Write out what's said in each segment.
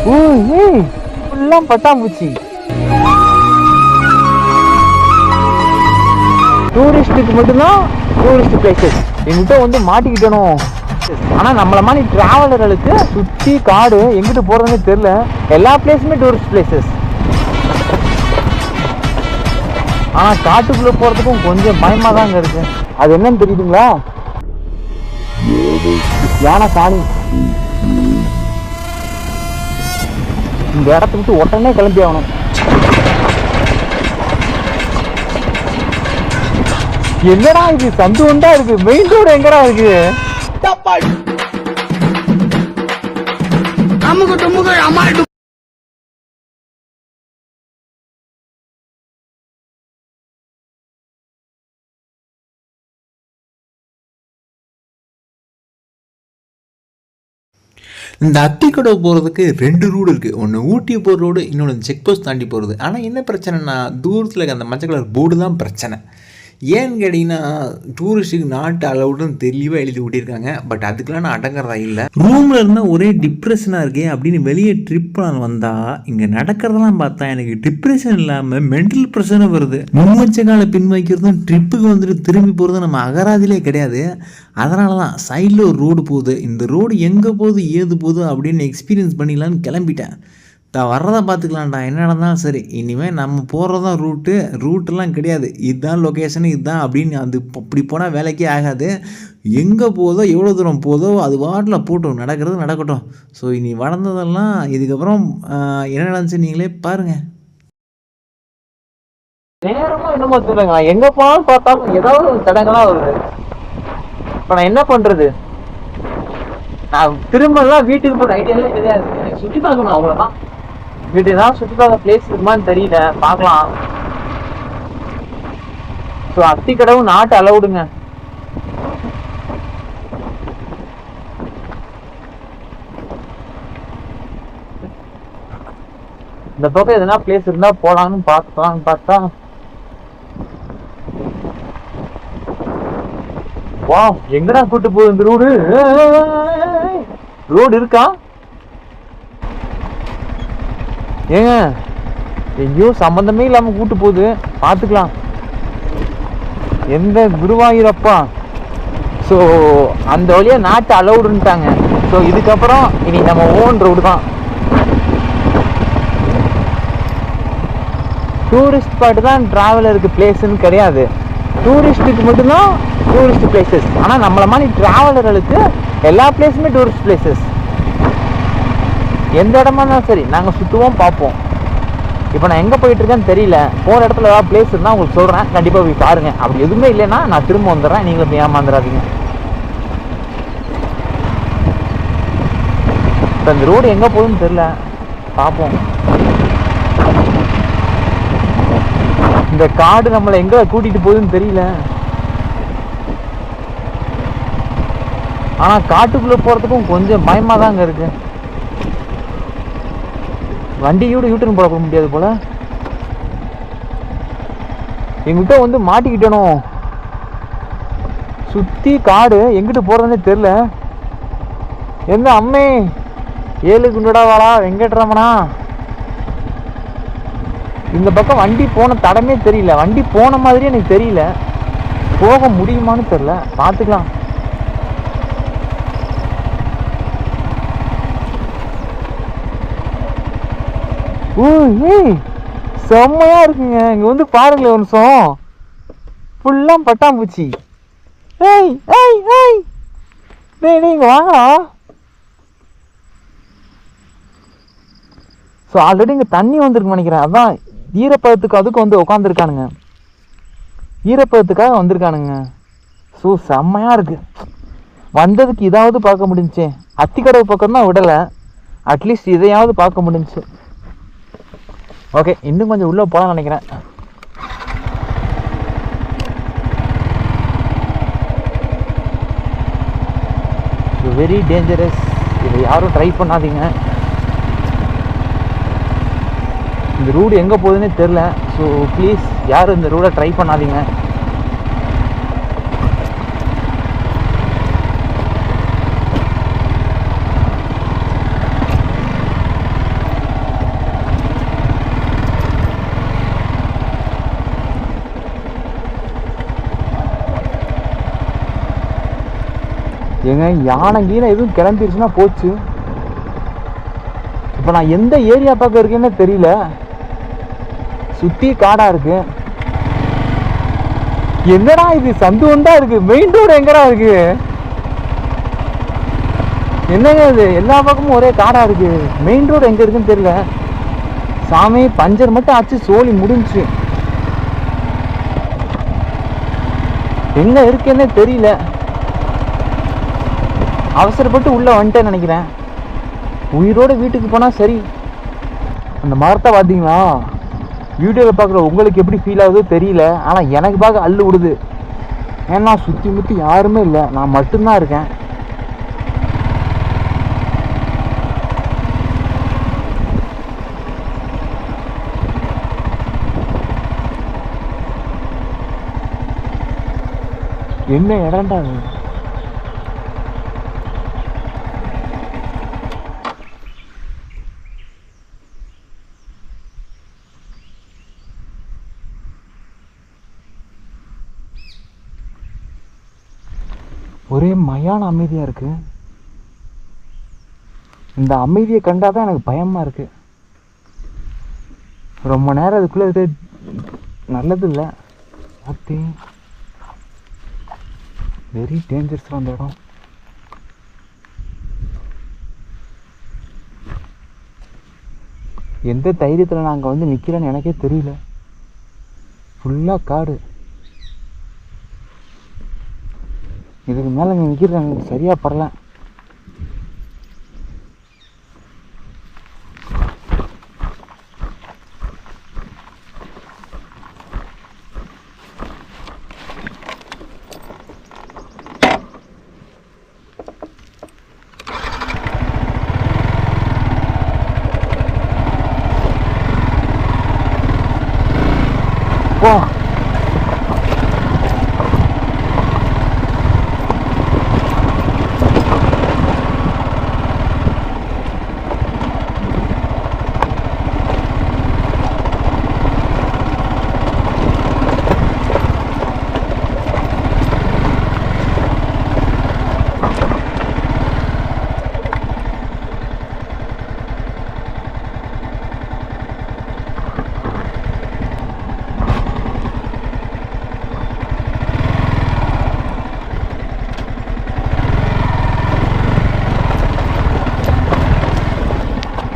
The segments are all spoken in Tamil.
ஃபுல்லாம் பட்டாம்பூச்சி. டூரிஸ்டுக்கு மட்டும்தான் டூரிஸ்ட் பிளேசஸ். எங்கிட்ட வந்து மாட்டிக்கிட்டணும். ஆனால் நம்மள மாதிரி டிராவலர்களுக்கு சுற்றி காடு எங்கிட்டு போகிறதுன்னு தெரியல. எல்லா பிளேஸுமே டூரிஸ்ட் பிளேசஸ். ஆனால் காட்டுக்குள்ளே போகிறதுக்கும் கொஞ்சம் பயமாக தாங்க இருக்கு. அது என்னன்னு தெரியுதுங்களா? யானை சாணி. இந்த இடத்த விட்டு உடனே கிளம்பி ஆகணும். என்னடா இது சந்து ஒன்றா இருக்கு? மெயின் ரோடு எங்கடா இருக்கு? இந்த அத்திக்கடவு போகிறதுக்கு 2 ரோடு இருக்குது. ஒன்று ஊட்டி போகிற ரோடு, இன்னொன்று செக் போஸ்ட் தாண்டி போகிறது. ஆனால் என்ன பிரச்சனைனா தூரத்தில் இருக்க அந்த மஞ்சள் கலர் போர்டு தான் பிரச்சனை. ஏன்னு கேட்டிங்கன்னா டூரிஸ்ட்டுக்கு நாட்டு அலவுடுன்னு தெளிவாக எழுதி விட்டிருக்காங்க. பட் அதுக்கெலாம் நான் அடங்குறதா இல்லை. ரூமில் இருந்தால் ஒரே டிப்ரெஷனாக இருக்கே அப்படின்னு வெளியே ட்ரிப் நான் வந்தால் இங்கே நடக்கிறதெல்லாம் பார்த்தா எனக்கு டிப்ரெஷன் இல்லாமல் மென்டல் ப்ரெஷனும் வருது. முன்வச்ச கால பின் வைக்கிறதும் ட்ரிப்புக்கு வந்துட்டு திரும்பி போகிறதும் நம்ம அகராதிலே கிடையாது. அதனால தான் சைடில் ஒரு ரோடு போகுது. இந்த ரோடு எங்கே போகுது ஏது போகுது அப்படின்னு எக்ஸ்பீரியன்ஸ் பண்ணிக்கலான்னு கிளம்பிட்டேன். வர்றதை பார்த்துக்கலாம்டா, என்ன நடந்தாலும் சரி. இனிமேல் நம்ம போகிறதான் ரூட்டெல்லாம் கிடையாது. இதுதான் லொக்கேஷனு, இதுதான் அப்படின்னு அது அப்படி போனால் வேலைக்கே ஆகாது. எங்கே போதோ எவ்வளோ தூரம் போதோ அது வாட்டில் போட்டோம், நடக்கிறது நடக்கட்டும். ஸோ இனி வளர்ந்ததெல்லாம் இதுக்கப்புறம் என்ன நடந்துச்சு நீங்களே பாருங்கள். நேரமாக என்னமோ சொல்லுங்க, எங்கே போனாலும் பார்த்தாலும் ஏதாவது ஒரு தடங்களாக வருது. இப்போ நான் என்ன பண்ணுறது? நான் திரும்பலாம் வீட்டுக்கு போகிற ஐடியாவே கிடையாது. எனக்கு சுற்றி பார்க்கணும், அவ்வளோதான். வீட்டு தான் சுற்றி பார்க்க பிளேஸ் இருக்குமான்னு தெரியல, பார்க்கலாம். ஸோ அத்திக்கடவு நாட்டு அலவுடுங்க. இந்த பக்கம் எதுனா பிளேஸ் இருந்தா போலான்னு பார்த்தா வா, எங்கடா கூட்டு போகுது இந்த ரோடு இருக்கா? ஏங்க எங்கேயோ சம்பந்தமே இல்லாம கூட்டு போகுது, பாத்துக்கலாம். எந்த குருவாயூரப்பா. ஸோ அந்த வழியா நாட்டு அலவுடுன்ட்டாங்க. ஸோ இதுக்கப்புறம் இனி நம்ம ஓன் ரோடு தான். டூரிஸ்ட் ஸ்பாட் தான் டிராவலருக்கு பிளேஸ்ன்னு கிடையாது. டூரிஸ்ட்டுக்கு மட்டும்தான் டூரிஸ்ட் பிளேசஸ். ஆனால் நம்மள மாதிரி டிராவலர்களுக்கு எல்லா பிளேஸுமே டூரிஸ்ட் பிளேசஸ். எந்த இடமா இருந்தாலும் சரி நாங்கள் சுற்றுவோம், பார்ப்போம். இப்போ நான் எங்கே போயிட்டு இருக்கேன்னு தெரியல. போகிற இடத்துல ஏதாவது பிளேஸ் இருந்தால் உங்களுக்கு சொல்கிறேன், கண்டிப்பாக போய் பாருங்கள். அப்படி எதுவுமே இல்லைன்னா நான் திரும்ப வந்துடுறேன், நீங்களும் ஏமாந்துடாதீங்க. இப்போ இந்த ரோடு எங்கே போகுதுன்னு தெரியல, பார்ப்போம். இந்த காடு நம்மளை எங்க கூட்டிட்டு போகுதுன்னு தெரியல. ஆனா காட்டுக்குள்ள போறதுக்கும் கொஞ்சம் பயமா தாங்க இருக்கு. வண்டியோட யூட்டர்ன் போட முடியாது போல. எங்கிட்ட வந்து மாட்டிக்கிட்டணும். சுத்தி காடு, எங்கிட்ட போறதுன்னே தெரியல. எந்த அம்மே 7 குண்டடா வாடா வெங்கட்ரமணா. இந்த பக்கம் வண்டி போன தடமே தெரியல. வண்டி போன மாதிரி எனக்கு தெரியல. போக முடியுமான்னு தெரியல, பார்த்துக்கலாம். செம்மையா இருக்குங்க. இங்க வந்து பாருங்களேன் ஒரு நிமிஷம். ஃபுல்லா பட்டாம்பூச்சி. நீங்க வாங்கடா. ஸோ ஆல்ரெடி இங்கே தண்ணி வந்துருக்கு நினைக்கிறேன். அதான் ஈரப்பதத்துக்கு அதுக்கு வந்து உட்காந்துருக்கானுங்க. ஈரப்பதத்துக்காக வந்திருக்கானுங்க. ஸோ செம்மையாக இருக்குது. வந்ததுக்கு இதாவது பார்க்க முடிஞ்சுச்சு. அத்திக்கடவு பக்கம் தான் விடலை, அட்லீஸ்ட் இதையாவது பார்க்க முடிஞ்சுச்சு. ஓகே, இன்னும் கொஞ்சம் உள்ளே போகலான்னு நினைக்கிறேன். Very dangerous. இதை யாரும் ட்ரை பண்ணாதீங்க. இந்த ரூடு எங்கே போகுதுன்னே தெரில. ஸோ ப்ளீஸ் யாரும் இந்த ரூடை ட்ரை பண்ணாதீங்க. ஏங்க யானை கீழே எதுவும் கிளம்பிருச்சுன்னா போச்சு. இப்போ நான் எந்த ஏரியா பக்கம் இருக்கேன்னு தெரியல. சுற்றி காடாக இருக்கு. என்னடா இது சந்து ஒன்றா இருக்கு, மெயின் ரோடு எங்கடா இருக்கு? என்னங்க இது எல்லா பக்கமும் ஒரே காடாக இருக்கு, மெயின் ரோடு எங்கே இருக்குன்னு தெரியல. சாமி பஞ்சர் மட்டும் ஆச்சு, சோலி முடிஞ்சு. எங்க இருக்குன்னே தெரியல. அவசரப்பட்டு உள்ள வந்துட்டேன்னு நினைக்கிறேன். உயிரோட வீட்டுக்கு போனா சரி. அந்த மரத்தை பார்த்தீங்களா? வீடியோவில் பார்க்குற உங்களுக்கு எப்படி ஃபீல் ஆகுதோ தெரியல, ஆனால் எனக்கு பார்க்க அள்ளு விடுது. ஏன்னா சுற்றி முற்றி யாருமே இல்லை, நான் மட்டும்தான் இருக்கேன். என்ன இடம்டா அது? ஒரே மயான அமைதியா இருக்கு. இந்த அமைதியை கண்டாதான் எனக்கு பயமா இருக்கு. ரொம்ப நேரம் அதுக்குள்ள இது நல்லது இல்லை. ஓகே, வெரி டேஞ்சரஸ் அந்த இடம். எந்த தைரியத்தில் நான் அங்கே வந்து நிற்கிறேன்னு எனக்கே தெரியல. ஃபுல்லாக காடு. இதுக்கு மேலே இங்கே நிற்கிறது எனக்கு சரியாக படல. வா,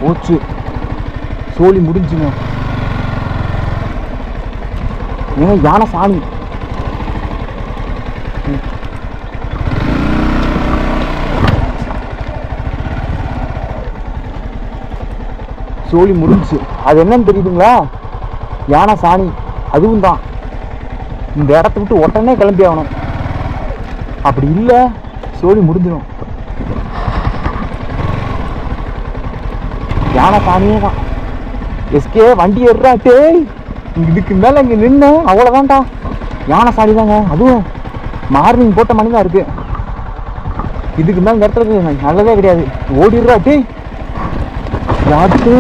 போச்சு, சோலி முடிஞ்சுங்க. ஏன்னா யானை சாணி. சோலி முடிஞ்சு. அது என்னன்னு தெரியுதுங்களா? யானை சாணி. அதுவும் தான் இந்த இடத்த விட்டு உடனே கிளம்பி ஆகணும். அப்படி இல்லை சோலி முடிஞ்சிடும். யானை சாணியே தான். எஸ்கே வண்டி ஏறாட்டே. இதுக்கு மேலே இங்கே நின்று அவ்வளோதான்டா. யானை சாணி தாங்க. அதுவும் மார்னிங் போட்ட மணி தான் இருக்கு. இதுக்கு மேலே இந்த இடத்துல நல்லதே கிடையாது. ஓடிடுறாட்டே. யாருக்கு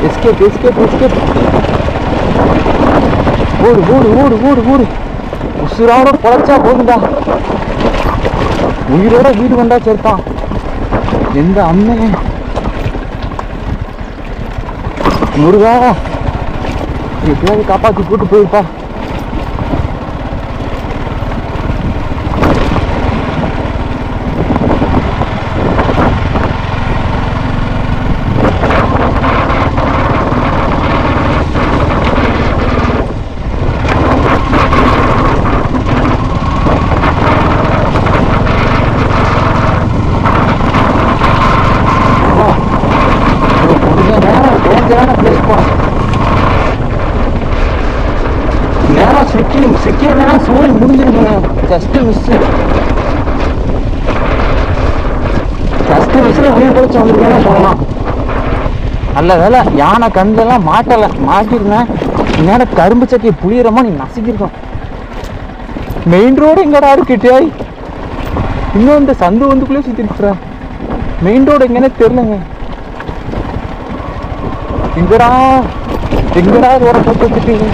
எஸ்கேப் எஸ்கேப் எஸ்கேப். ஓடு ஓடு ஓடு ஓடு ஓடு. உசுரோட பொழைச்சா போதுண்டா. உயிரோட வீடு வந்தா சேர்த்தான். எந்த அண்ணன் முருகா எப்படியாவது காப்பாற்றி கூட்டு போயிருப்பா. சோழி முடிஞ்சிருக்குங்க. ஜஸ்ட் மிஸ் உயிர் பிடிச்சி வந்துருக்கேன்னு சொல்லலாம். நல்ல வேலை யானை கண்டெல்லாம் மாட்டலை. மாட்டிருந்தேன் நேரம் கரும்பு சட்டியை புளியறமா நீ நசுக்கிருக்கோம். மெயின் ரோடு எங்கடா இருக்குட்டே? இன்னும் இந்த சந்து வந்துக்குள்ளே சுற்றிட்டு மெயின் ரோடு எங்கன்னே தெரிலங்க. எங்கடா எங்கடா ரோட போட்டு வச்சுட்டீங்க?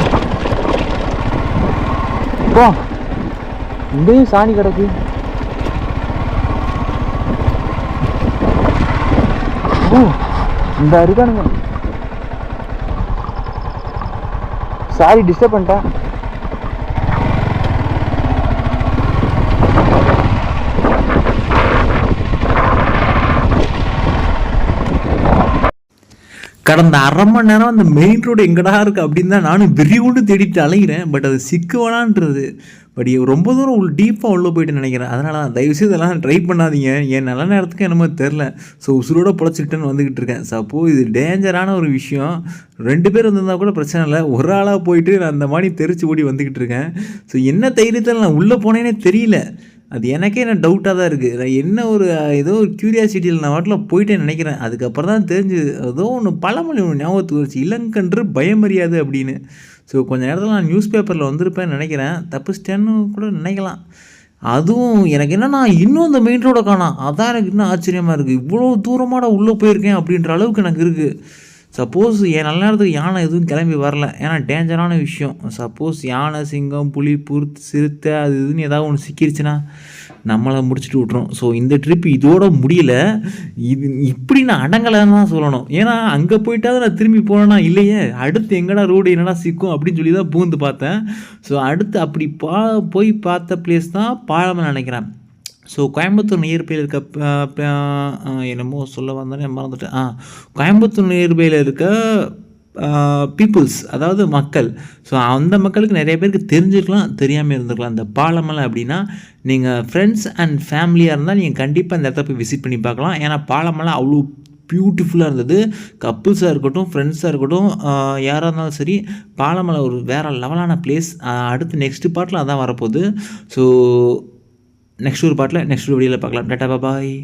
அப்பா இங்கேயும் சாணி கிடக்கு. ஓ இந்த இருக்கானுங்க. சாரி டிஸ்டர்ப் பண்ணிட்டேன். கடந்த அரை மணி நேரம் அந்த மெயின் ரோடு எங்கடா இருக்குது அப்படின்னு தான் நானும் வெறி கொண்டு தேடிட்டு அலைகிறேன். பட் அது சிக்குவானான்றது. பட் ரொம்ப தூரம் டீப்பாக உள்ளே போயிட்டு நினைக்கிறேன். அதனால தான் தயவுசெய்து இதெல்லாம் ட்ரை பண்ணாதீங்க. என் நல்ல நேரத்துக்கு என்னமோ தெரில. ஸோ உசுரோட பொழைச்சிக்கிட்டேன்னு வந்துக்கிட்டு இருக்கேன். சப்போஸ் இது டேஞ்சரான ஒரு விஷயம். 2 பேர் வந்திருந்தால் கூட பிரச்சனை இல்லை. ஒரு ஆளாக போயிட்டு நான் அந்த மாதிரி தெரிச்சு ஓடி வந்துக்கிட்டு இருக்கேன். ஸோ என்ன தைரியத்தில் நான் உள்ளே போனேனே தெரியல. அது எனக்கே என்ன டவுட்டாக தான் இருக்குது. நான் என்ன ஏதோ ஒரு க்யூரியாசிட்டியில் நான் வாட்டில் போயிட்டேன்னு நினைக்கிறேன். அதுக்கப்புறம் தான் தெரிஞ்சுது ஏதோ ஒன்று பழமொழி ஒன்று ஞாபகத்துக்கு வந்துச்சு, இளங்கன்று பயமறியாது அப்படின்னு. ஸோ கொஞ்ச நேரத்தில் நான் நியூஸ் பேப்பரில் வந்திருப்பேன்னு நினைக்கிறேன். தப்பிச்சிட்டேன்னு கூட நினைக்கலாம். அதுவும் எனக்கு என்னென்னா இன்னும் அந்த மெயின் ரோடை காணோம். அதான் எனக்கு இன்னும் ஆச்சரியமாக இருக்குது. இவ்வளோ தூரமாட உள்ளே போயிருக்கேன் அப்படின்ற அளவுக்கு எனக்கு இருக்குது. சப்போஸ் என் நல்ல நேரத்துக்கு யானை எதுவும் கிளம்பி வரல, ஏன்னா டேஞ்சரான விஷயம். சப்போஸ் யானை, சிங்கம், புலி, சிறுத்தை அது இதுன்னு ஏதாவது ஒன்று சிக்கிருச்சுன்னா நம்மளை முடிச்சுட்டு விட்றோம். ஸோ இந்த ட்ரிப் இதோட முடியல. இது இப்படி நான் அடங்கலைன்னு தான் சொல்லணும். ஏன்னா அங்கே போயிட்டாவது நான் திரும்பி போனேன்னா இல்லையே, அடுத்து எங்கடா ரோடு என்னடா சிக்கும் அப்படின்னு சொல்லி தான் பூந்து பார்த்தேன். ஸோ அடுத்து அப்படி போய் பார்த்த பிளேஸ் தான் பாலமலை நினைக்கிறேன். ஸோ கோயம்புத்தூர் நியர்பையில் இருக்க என்னமோ சொல்ல வந்தோன்னே மறந்துட்டேன். கோயம்புத்தூர் நியர்பையில் இருக்க பீப்புள்ஸ், அதாவது மக்கள். ஸோ அந்த மக்களுக்கு நிறைய பேருக்கு தெரிஞ்சுக்கலாம், தெரியாமல் இருந்திருக்கலாம். இந்த பாலமலை அப்படின்னா நீங்கள் ஃப்ரெண்ட்ஸ் அண்ட் ஃபேமிலியாக இருந்தால் நீங்கள் கண்டிப்பாக இந்த இடத்த போய் விசிட் பண்ணி பார்க்கலாம். ஏன்னா பாலமலை அவ்வளோ பியூட்டிஃபுல்லாக இருந்தது. கப்புள்ஸாக இருக்கட்டும், ஃப்ரெண்ட்ஸாக இருக்கட்டும், யாராக இருந்தாலும் சரி, பாலமலை ஒரு வேறு லெவலான பிளேஸ். அடுத்து நெக்ஸ்ட் பார்ட்டில் அதான் வரப்போகுது. ஸோ நெக்ஸ்ட் ஒரு வீடியோவில் பார்க்கலாம். டாடா பாய்.